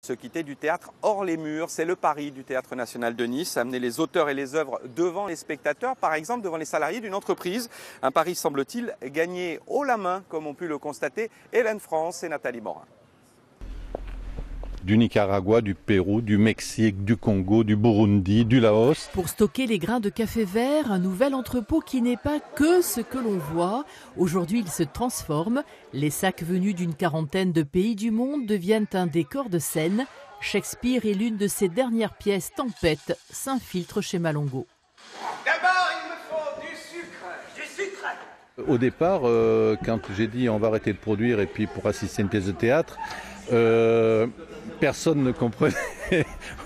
Se quitter du théâtre hors les murs, c'est le pari du Théâtre National de Nice, amener les auteurs et les œuvres devant les spectateurs, par exemple devant les salariés d'une entreprise. Un pari, semble-t-il, gagné haut la main, comme ont pu le constater Hélène France et Nathalie Morin. Du Nicaragua, du Pérou, du Mexique, du Congo, du Burundi, du Laos. Pour stocker les grains de café vert, un nouvel entrepôt qui n'est pas que ce que l'on voit. Aujourd'hui, il se transforme. Les sacs venus d'une quarantaine de pays du monde deviennent un décor de scène. Shakespeare et l'une de ses dernières pièces, Tempête, s'infiltre chez Malongo. D'abord, il me faut du sucre. Du sucre. Au départ, quand j'ai dit on va arrêter de produire et puis pour assister à une pièce de théâtre, personne ne comprenait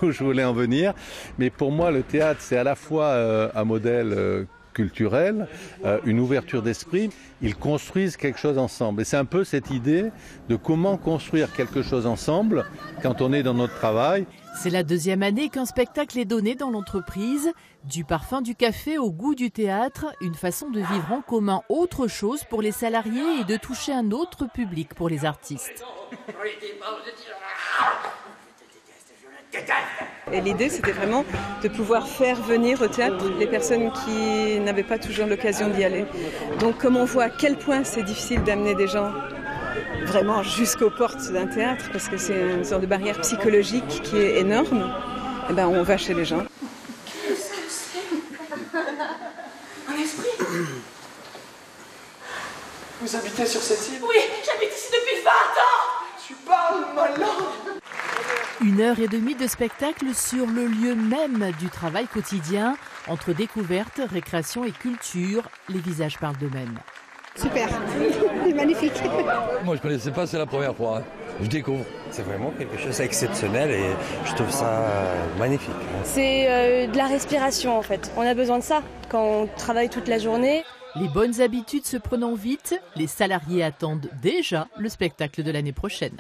où je voulais en venir. Mais pour moi, le théâtre, c'est à la fois un modèle culturel, une ouverture d'esprit. Ils construisent quelque chose ensemble. Et c'est un peu cette idée de comment construire quelque chose ensemble quand on est dans notre travail. C'est la deuxième année qu'un spectacle est donné dans l'entreprise. Du parfum du café au goût du théâtre, une façon de vivre en commun autre chose pour les salariés et de toucher un autre public pour les artistes. Et l'idée, c'était vraiment de pouvoir faire venir au théâtre les personnes qui n'avaient pas toujours l'occasion d'y aller. Donc comme on voit à quel point c'est difficile d'amener des gens vraiment jusqu'aux portes d'un théâtre, parce que c'est une sorte de barrière psychologique qui est énorme, et ben on va chez les gens. Qu'est-ce que c'est? Un esprit? Vous habitez sur cette île? Oui, j'habite ici depuis 20 ans. Tu parles ma langue. 1h30 de spectacle sur le lieu même du travail quotidien. Entre découverte, récréation et culture, les visages parlent d'eux-mêmes. Super, c'est magnifique. Moi je ne connaissais pas, c'est la première fois. Hein. Je découvre. C'est vraiment quelque chose d'exceptionnel et je trouve ça magnifique. C'est de la respiration en fait. On a besoin de ça quand on travaille toute la journée. Les bonnes habitudes se prenant vite, les salariés attendent déjà le spectacle de l'année prochaine.